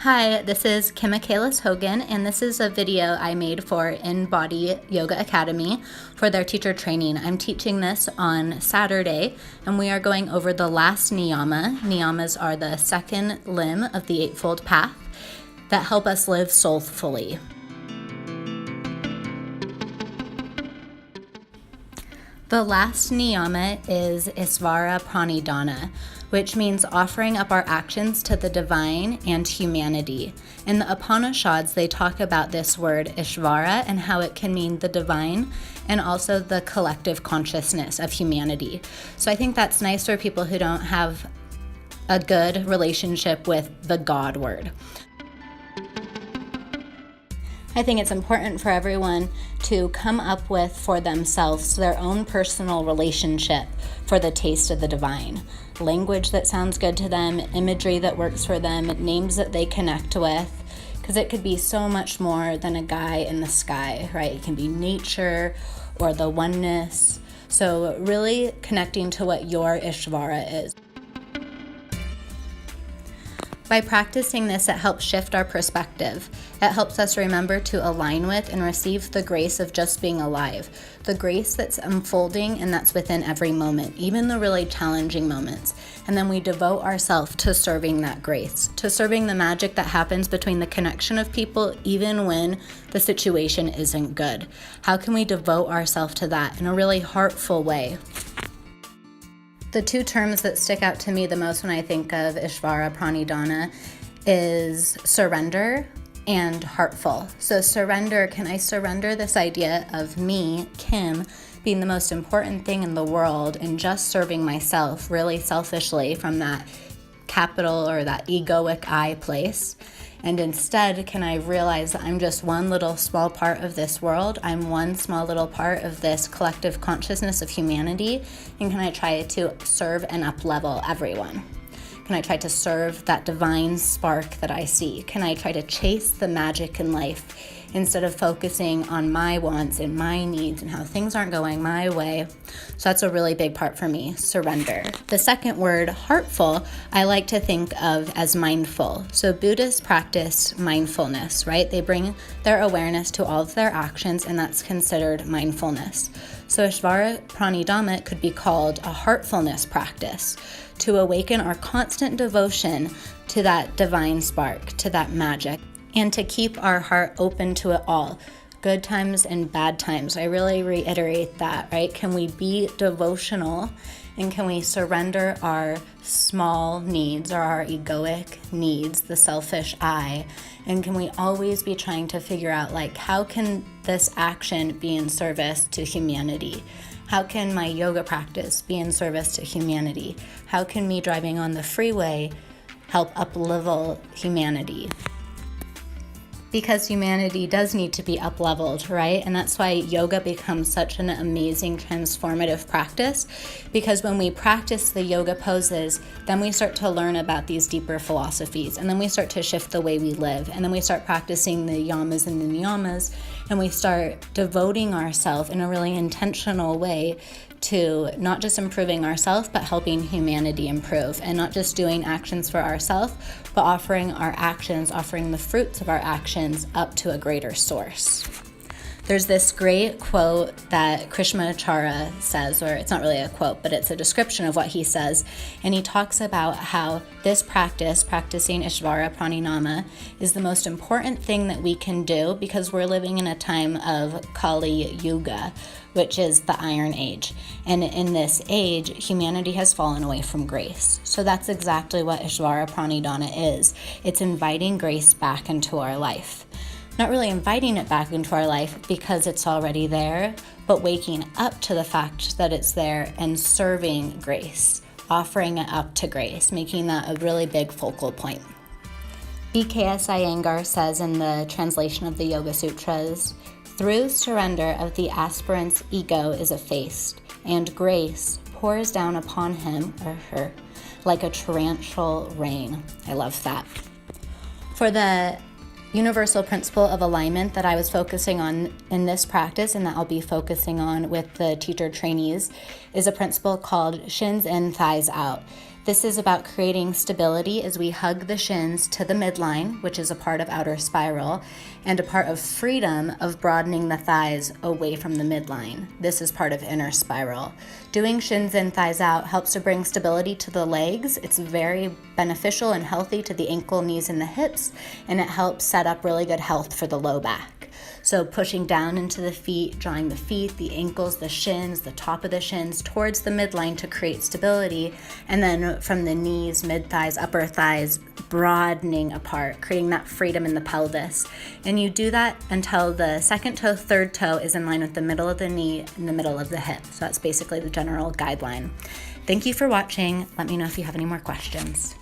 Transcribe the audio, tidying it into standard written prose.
Hi, this is Kim Michaelis Hogan, and this is a video I made for InBody Yoga Academy for their teacher training. I'm teaching this on Saturday, and we are going over the last Niyama. Niyamas are the second limb of the Eightfold Path that help us live soulfully. The last Niyama is Ishvara Pranidhana, which means offering up our actions to the divine and humanity. In the Upanishads, they talk about this word Ishvara and how it can mean the divine and also the collective consciousness of humanity. So I think that's nice for people who don't have a good relationship with the God word. I think it's important for everyone to come up with for themselves their own personal relationship for the taste of the divine. Language that sounds good to them, imagery that works for them, names that they connect with, because it could be so much more than a guy in the sky, right? It can be nature or the oneness. So really connecting to what your Ishvara is. By practicing this, it helps shift our perspective. It helps us remember to align with and receive the grace of just being alive, the grace that's unfolding and that's within every moment, even the really challenging moments. And then we devote ourselves to serving that grace, to serving the magic that happens between the connection of people, even when the situation isn't good. How can we devote ourselves to that in a really heartful way? The two terms that stick out to me the most when I think of Ishvara Pranidhana is surrender and heartful. So surrender, can I surrender this idea of me, Kim, being the most important thing in the world and just serving myself really selfishly from that capital or that egoic I place? And instead, can I realize that I'm just one little small part of this world? I'm one small little part of this collective consciousness of humanity. And can I try to serve and up-level everyone? Can I try to serve that divine spark that I see? Can I try to chase the magic in life instead of focusing on my wants and my needs and how things aren't going my way? So that's a really big part for me, surrender. The second word, heartful, I like to think of as mindful. So Buddhists practice mindfulness, right? They bring their awareness to all of their actions, and that's considered mindfulness. So Ishvara Pranidhana could be called a heartfulness practice, to awaken our constant devotion to that divine spark, to that magic, and to keep our heart open to it all, good times and bad times. I really reiterate that, right? Can we be devotional and can we surrender our small needs or our egoic needs, the selfish I, and can we always be trying to figure out, like, how can this action be in service to humanity? How can my yoga practice be in service to humanity? How can me driving on the freeway help up-level humanity? Because humanity does need to be up-leveled, right? And that's why yoga becomes such an amazing transformative practice, because when we practice the yoga poses, then we start to learn about these deeper philosophies, and then we start to shift the way we live, and then we start practicing the yamas and the niyamas, and we start devoting ourselves in a really intentional way to not just improving ourselves, but helping humanity improve, and not just doing actions for ourselves, but offering our actions, offering the fruits of our actions up to a greater source. There's this great quote that Krishnamacharya says, or it's not really a quote, but it's a description of what he says. And he talks about how this practice, practicing Ishvara Pranidhana, is the most important thing that we can do because we're living in a time of Kali Yuga, which is the Iron Age. And in this age, humanity has fallen away from grace. So that's exactly what Ishvara Pranidhana is. It's inviting grace back into our life. Not really inviting it back into our life because it's already there, but waking up to the fact that it's there and serving grace, offering it up to grace, making that a really big focal point. E.K.S. Iyengar says in the translation of the Yoga Sutras, "Through surrender of the aspirant's ego is effaced, and grace pours down upon him or her like a torrential rain." I love that. For the universal principle of alignment that I was focusing on in this practice, and that I'll be focusing on with the teacher trainees, is a principle called shins in, thighs out. This is about creating stability as we hug the shins to the midline, which is a part of outer spiral, and a part of freedom of broadening the thighs away from the midline. This is part of inner spiral. Doing shins in, thighs out helps to bring stability to the legs. It's very beneficial and healthy to the ankle, knees, and the hips, and it helps set up really good health for the low back. So pushing down into the feet, drawing the feet, the ankles, the shins, the top of the shins towards the midline to create stability. And then from the knees, mid-thighs, upper thighs, broadening apart, creating that freedom in the pelvis. And you do that until the second toe, third toe is in line with the middle of the knee and the middle of the hip. So that's basically the general guideline. Thank you for watching. Let me know if you have any more questions.